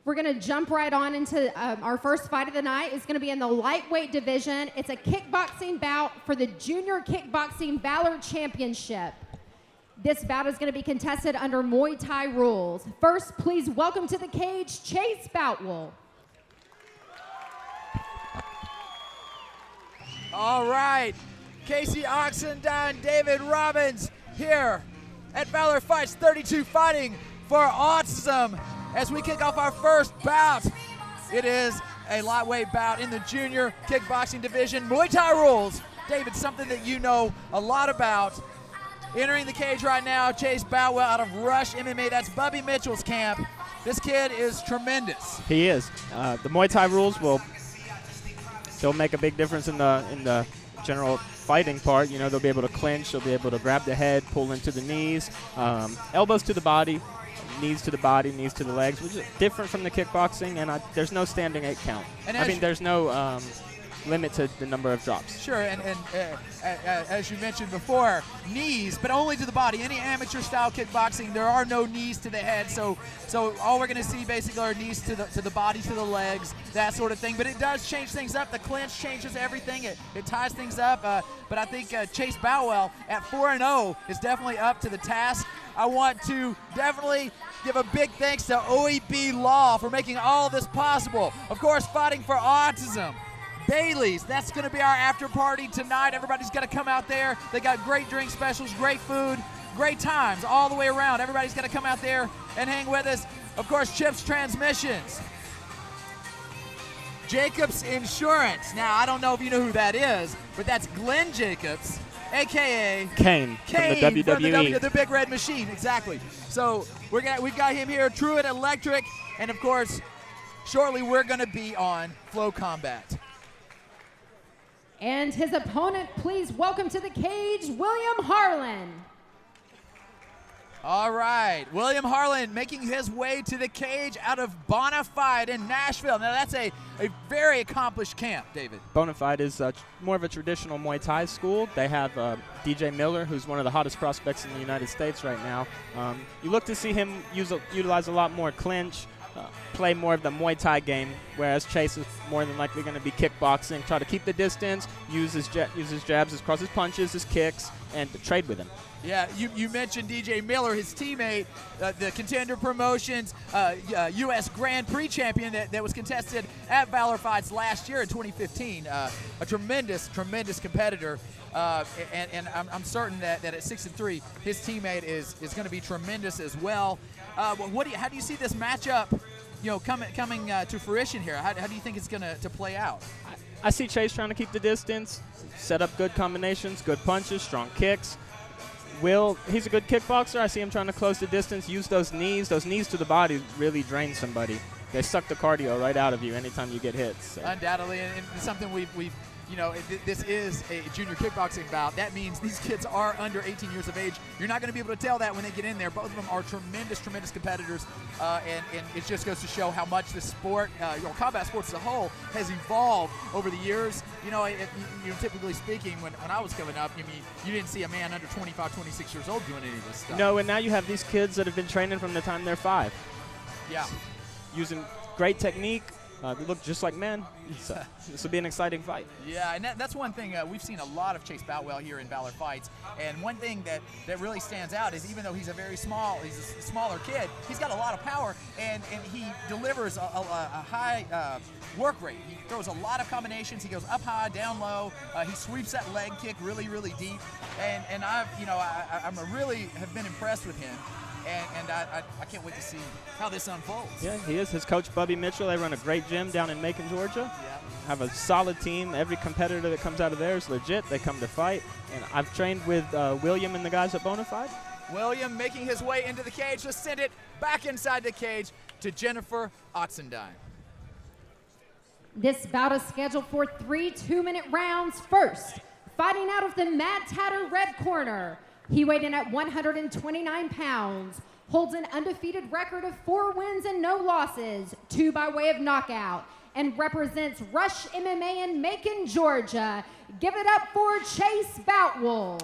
We're going to jump right on into our first fight of the night. It's going to be in the lightweight division. It's a kickboxing bout for the Junior Kickboxing Valor Championship. This bout is going to be contested under Muay Thai rules. First, please welcome to the cage, Chase Boutwell. All right, Casey Oxendine, David Robbins here at Valor Fights 32 fighting for autism as we kick off our first bout. It is a lightweight bout in the junior kickboxing division. Muay Thai rules. David, something that you know a lot about. Entering the cage right now, Chase Boutwell out of Rush MMA. That's Bubby Mitchell's camp. This kid is tremendous. He is. The Muay Thai rules they'll make a big difference in the general fighting part. You know, they'll be able to clinch, they'll be able to grab the head, pull into the knees, elbows to the body, knees to the body, knees to the legs, which is different from the kickboxing, and there's no standing 8 count. And there's no limit to the number of drops. Sure, and as you mentioned before, knees, but only to the body. Any amateur-style kickboxing, there are no knees to the head, so all we're going to see basically are knees to the body, to the legs, that sort of thing. But it does change things up. The clinch changes everything. It ties things up. But I think Chase Boutwell at 4-0 is definitely up to the task. I want to definitely give a big thanks to OEB Law for making all of this possible. Of course, fighting for autism. Bailey's, that's going to be our after party tonight. Everybody's got to come out there. They got great drink specials, great food, great times all the way around. Everybody's got to come out there and hang with us. Of course, Chips Transmissions. Jacobs Insurance. Now, I don't know if you know who that is, but that's Glenn Jacobs, a.k.a. Kane from the WWE. The Big Red Machine, exactly. So we've got him here, Truett Electric, and of course, shortly we're going to be on Flow Combat. And his opponent, please welcome to the cage, William Harlin. All right, William Harlin making his way to the cage out of Bonafide in Nashville. Now that's a very accomplished camp, David. Bonafide is more of a traditional Muay Thai school. They have DJ Miller, who's one of the hottest prospects in the United States right now. You look to see him utilize a lot more clinch, play more of the Muay Thai game, whereas Chase is more than likely going to be kickboxing, try to keep the distance, use his jabs, his crosses, punches, his kicks, and trade with him. Yeah, you mentioned DJ Miller, his teammate, the Contender Promotions U.S. Grand Prix champion that was contested at Valor Fights last year in 2015. A tremendous competitor, and I'm certain that at 6-3, his teammate is going to be tremendous as well. How do you see this matchup, coming to fruition here? How do you think it's going to play out? I see Chase trying to keep the distance, set up good combinations, good punches, strong kicks. He's a good kickboxer. I see him trying to close the distance, use those knees. Those knees to the body really drain somebody. They suck the cardio right out of you anytime you get hit. So. Undoubtedly, and something we've this is a junior kickboxing bout. That means these kids are under 18 years of age. You're not going to be able to tell that when they get in there. Both of them are tremendous competitors, and it just goes to show how much the sport, combat sports as a whole, has evolved over the years. Typically speaking, when I was coming up, you didn't see a man under 25, 26 years old doing any of this stuff. No, and now you have these kids that have been training from the time they're 5. Yeah. Using great technique. They look just like men. This will be an exciting fight. Yeah, and that's one thing. We've seen a lot of Chase Boutwell here in Valor Fights, and one thing that really stands out is even though he's a smaller kid, he's got a lot of power, and he delivers a high work rate. He throws a lot of combinations. He goes up high, down low. He sweeps that leg kick really deep, and I really have been impressed with him. And I can't wait to see how this unfolds. Yeah, he is. His coach, Bubby Mitchell, they run a great gym down in Macon, Georgia. Yeah. Have a solid team. Every competitor that comes out of there is legit. They come to fight. And I've trained with William and the guys at Bonafide. William making his way into the cage. Let's send it back inside the cage to Jennifer Oxendine. This bout is scheduled for 3 2-minute rounds. First, fighting out of the Mad Tatter red corner. He weighed in at 129 pounds, holds an undefeated record of 4 wins and no losses, 2 by way of knockout, and represents Rush MMA in Macon, Georgia. Give it up for Chase Boutwell.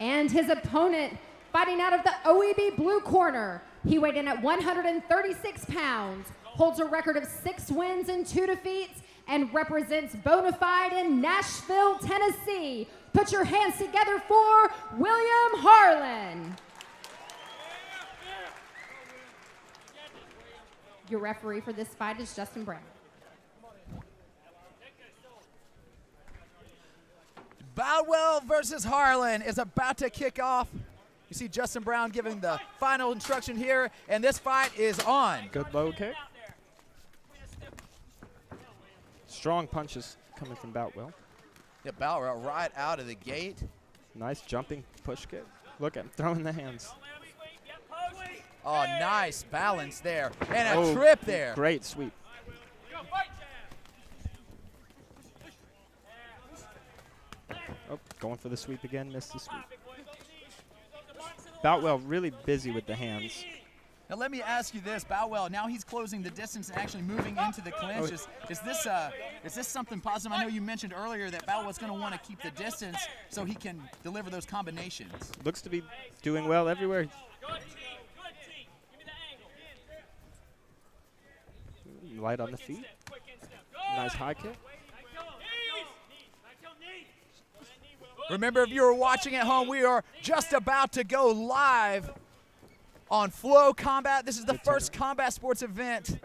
And his opponent, Fighting out of the OEB blue corner, he weighed in at 136 pounds, holds a record of 6 wins and 2 defeats, and represents Bonafide in Nashville, Tennessee. Put your hands together for William Harlin. Your referee for this fight is Justin Brown. Boutwell versus Harlin is about to kick off. You see Justin Brown giving the final instruction here, and this fight is on. Good low kick. Strong punches coming from Boutwell. Yeah, Valor right out of the gate. Nice jumping push kick. Look at him throwing the hands. Oh, nice balance there. And a trip there. Great sweep. Oh, going for the sweep again, missed the sweep. Boutwell really busy with the hands. Now let me ask you this, Boutwell, now he's closing the distance and actually moving into the clinch. Is this something positive? I know you mentioned earlier that Boutwell's going to want to keep the distance so he can deliver those combinations. Looks to be doing well everywhere. Light on the feet. Nice high kick. Remember, if you were watching at home, we are just about to go live on Flow Combat. This is the first combat sports event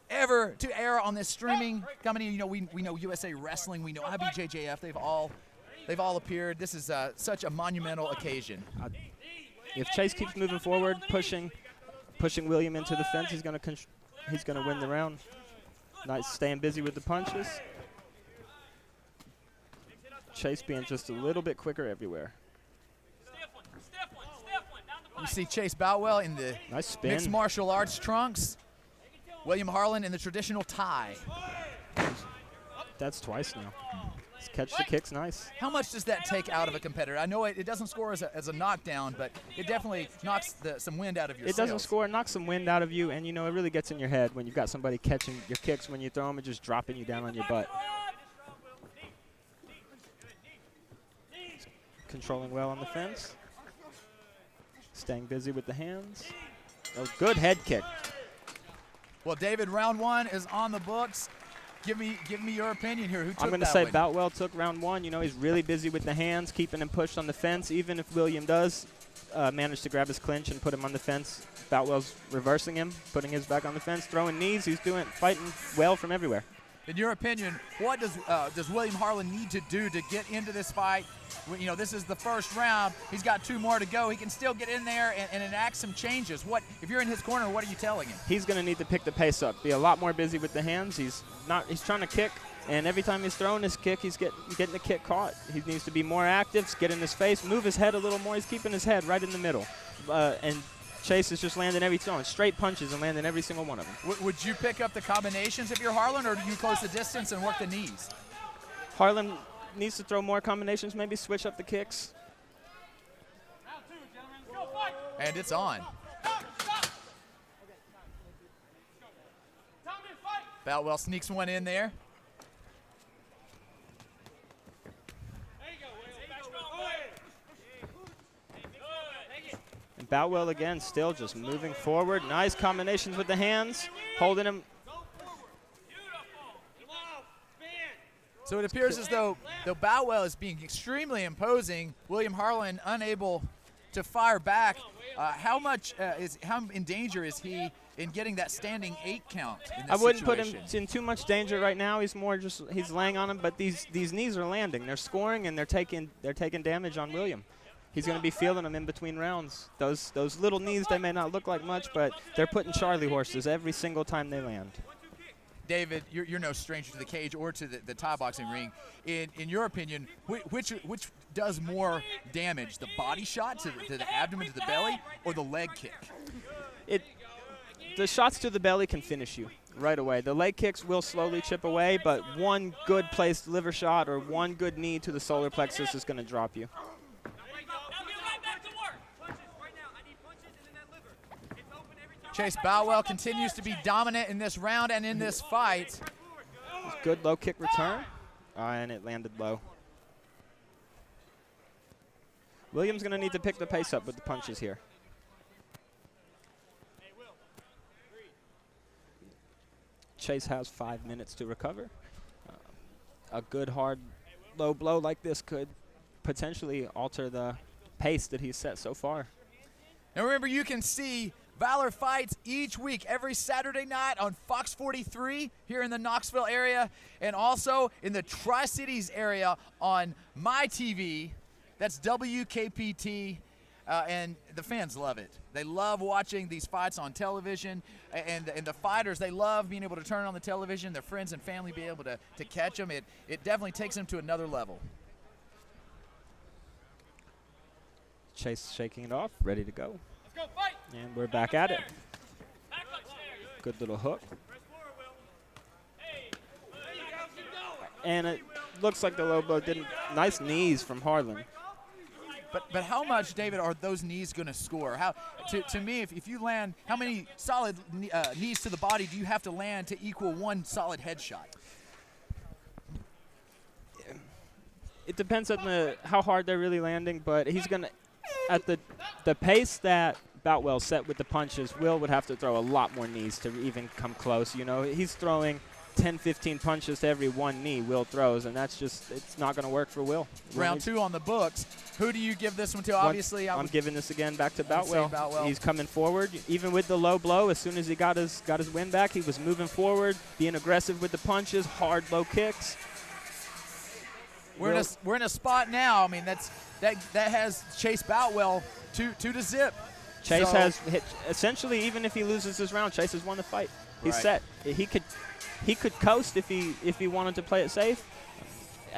ever to air on this streaming company. You know, we know USA Wrestling, we know IBJJF. They've all appeared. This is such a monumental occasion. If Chase keeps moving forward, pushing William into the fence, he's gonna win the round. Nice, staying busy with the punches. Chase being just a little bit quicker everywhere. You see Chase Boutwell in the nice spin. Mixed martial arts trunks. William Harlin in the traditional tie. That's twice now. Catch the kicks, nice. How much does that take out of a competitor? I know it doesn't score as a knockdown, but it definitely knocks some wind out of your sails. It doesn't score, it knocks some wind out of you, and you know, it really gets in your head when you've got somebody catching your kicks when you throw them and just dropping you down on your butt. Controlling well on the fence. Staying busy with the hands. Oh, good head kick. Well, David, round 1 is on the books. Give me your opinion here. Who took that? I'm going to say Boutwell took round 1. You know, he's really busy with the hands, keeping him pushed on the fence. Even if William does manage to grab his clinch and put him on the fence, Boutwell's reversing him, putting his back on the fence, throwing knees. He's fighting well from everywhere. In your opinion, what does William Harlin need to do to get into this fight? You know, this is the first round. He's got 2 more to go. He can still get in there and enact some changes. If you're in his corner, what are you telling him? He's going to need to pick the pace up, be a lot more busy with the hands. He's trying to kick, and every time he's throwing his kick, he's getting the kick caught. He needs to be more active, get in his face, move his head a little more. He's keeping his head right in the middle. And Chase is just landing throwing straight punches and landing every single one of them. Would you pick up the combinations if you're Harlin, or do you close the distance and work the knees? Harlin needs to throw more combinations, maybe switch up the kicks. And it's on. Boutwell sneaks one in there. And Boutwell again still just moving forward. Nice combinations with the hands, holding him. So it appears as though Boutwell is being extremely imposing. William Harlin unable to fire back. How in danger is he in getting that standing 8 count in this I wouldn't situation? put him in too much danger right now. He's more he's laying on him, but these knees are landing. They're scoring and they're taking damage on William. He's going to be feeling them in between rounds. Those little knees, they may not look like much, but they're putting Charlie horses every single time they land. David, you're no stranger to the cage or to the Thai boxing ring. In your opinion, which does more damage, the body shot to the abdomen, to the belly, or the leg kick? The shots to the belly can finish you right away. The leg kicks will slowly chip away, but one good placed liver shot or one good knee to the solar plexus is going to drop you. Chase Boutwell continues to be dominant in this round and in this fight. Good low kick return, and it landed low. William's going to need to pick the pace up with the punches here. Chase has 5 minutes to recover. A good hard low blow like this could potentially alter the pace that he's set so far. Now remember, you can see Valor fights each week, every Saturday night on Fox 43 here in the Knoxville area, and also in the Tri-Cities area on my TV. That's WKPT, and the fans love it. They love watching these fights on television, and the fighters, they love being able to turn on the television, their friends and family be able to catch them. It definitely takes them to another level. Chase shaking it off, ready to go. Let's go, fight. And we're back at it. Good little hook. And it looks like the low blow didn't. Nice knees from Harlin. But how much, David, are those knees going to score? How to me, if you land, how many solid knees to the body do you have to land to equal one solid headshot? It depends on how hard they're really landing, but he's going to, at the pace that Boutwell set with the punches, Will would have to throw a lot more knees to even come close. You know, he's throwing 10, 15 punches to every one knee Will throws, and that's just, it's not going to work for Will. Round 2 on the books. Who do you give this one to? Obviously, I'm giving this again back to Boutwell. He's coming forward. Even with the low blow, as soon as he got his win back, he was moving forward, being aggressive with the punches, hard low kicks. We're in a spot now. I mean, that has Chase Boutwell 2-0. Chase has hit, essentially, even if he loses this round, Chase has won the fight. He's set. He could coast if he wanted to play it safe.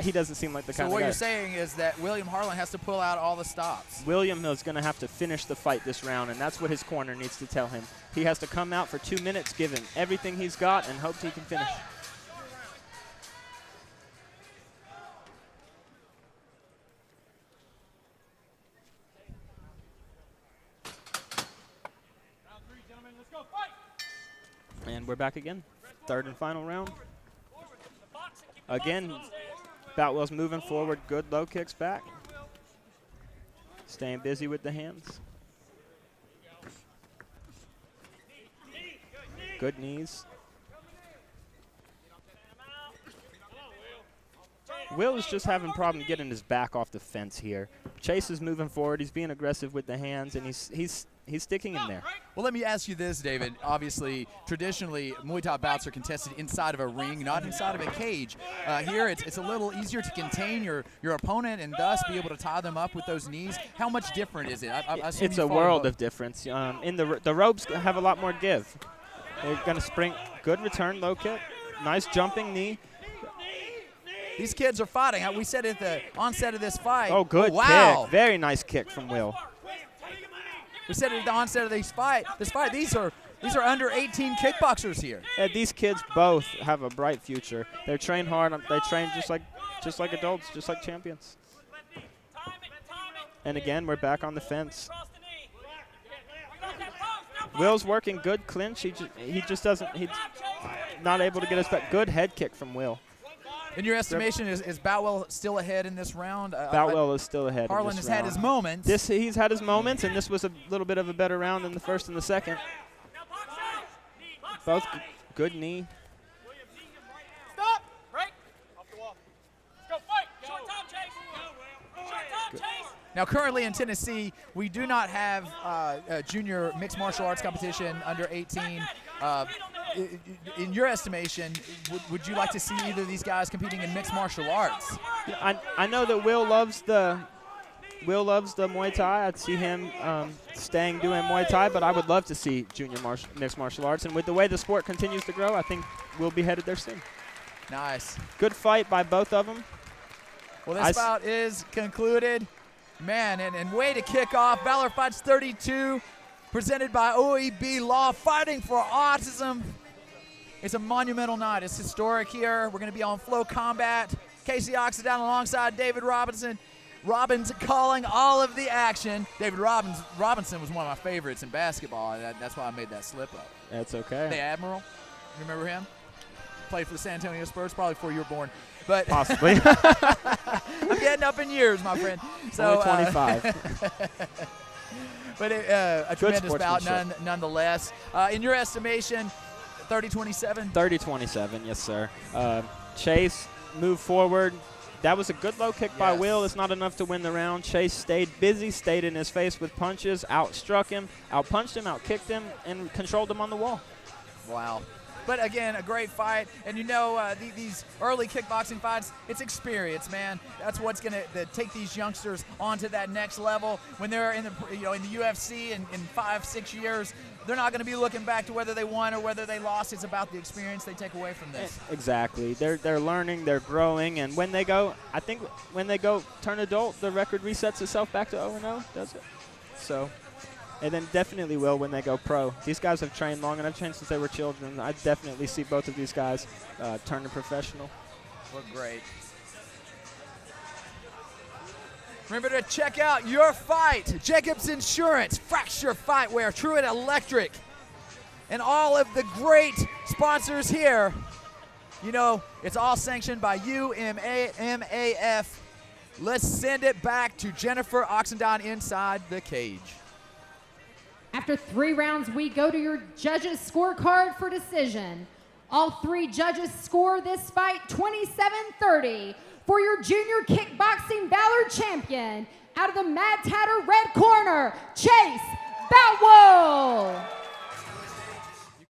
He doesn't seem like the kind of guy. So what you're saying is that William Harlin has to pull out all the stops. William is going to have to finish the fight this round, and that's what his corner needs to tell him. He has to come out for 2 minutes, give him everything he's got, and hopes he can finish. And we're back again. Third and final round. Again, Boutwell's moving forward. Good low kicks back. Staying busy with the hands. Good knees. Will is just having a problem getting his back off the fence here. Chase is moving forward. He's being aggressive with the hands, and he's sticking in there. Well, let me ask you this, David. Obviously, traditionally, Muay Thai bouts are contested inside of a ring, not inside of a cage. Here, it's a little easier to contain your opponent and thus be able to tie them up with those knees. How much different is it? It's a world of difference. In the ropes have a lot more give. They're going to spring. Good return, low kick. Nice jumping knee. These kids are fighting. We said at the onset of this fight. Oh, good kick. Very nice kick from Will. We said at the onset of this fight, these are under 18 kickboxers here. Yeah, these kids both have a bright future. They train hard. They train just like adults, just like champions. And again, we're back on the fence. Will's working good clinch. He just doesn't. He's not able to get his back. Good head kick from Will. In your estimation, is Boutwell still ahead in this round? Boutwell is still ahead. Harlin has had his moments. He's had his moments, and this was a little bit of a better round than the first and the second. Both good knee. Stop! Break! Off the wall. Let's go fight! Short time, Chase! Short time, Chase! Now, currently in Tennessee, we do not have a junior mixed martial arts competition under 18. In your estimation, would you like to see either of these guys competing in mixed martial arts? Yeah, I know that Will loves the Muay Thai. I'd see him staying doing Muay Thai, but I would love to see junior mixed martial arts. And with the way the sport continues to grow, I think we'll be headed there soon. Nice. Good fight by both of them. Well, this bout is concluded. Man, and way to kick off. Valor Fights 32, presented by OEB Law, fighting for autism. It's a monumental night. It's historic here. We're going to be on Flow Combat. Casey Oxendine alongside David Robinson. Robbins calling all of the action. David Robinson was one of my favorites in basketball, and that's why I made that slip up. That's okay. The Admiral. You remember him? Played for the San Antonio Spurs, probably before you were born. but Possibly. I'm getting up in years, my friend. So Only 25. but a tremendous bout sportsmanship. nonetheless. In your estimation, 30-27? 30-27, yes, sir. Chase moved forward. That was a good low kick by Yes. Will. It's not enough to win the round. Chase stayed busy, stayed in his face with punches, outstruck him, outpunched him, outkicked him, and controlled him on the wall. Wow. But again, a great fight. And you know, these early kickboxing fights, it's experience, man. That's what's going to take these youngsters onto that next level. When they're in the UFC in 5-6 years, they're not going to be looking back to whether they won or whether they lost. It's about the experience they take away from this. Exactly. They're learning, they're growing, and when they go, I think when they go turn adult, the record resets itself back to 0-0, does it? So, and then definitely will when they go pro. These guys have trained long enough, trained since they were children. I definitely see both of these guys turning professional. Look great. Remember to check out Your Fight, Jacobs Insurance, Fracture Fightwear, Truett Electric, and all of the great sponsors here. You know, it's all sanctioned by UMAF. Let's send it back to Jennifer Oxendine inside the cage. After 3 rounds, we go to your judges' scorecard for decision. All 3 judges score this fight 27-30 for your junior kickboxing Valor champion. Out of the Mad Tatter red corner, Chase Boutwell.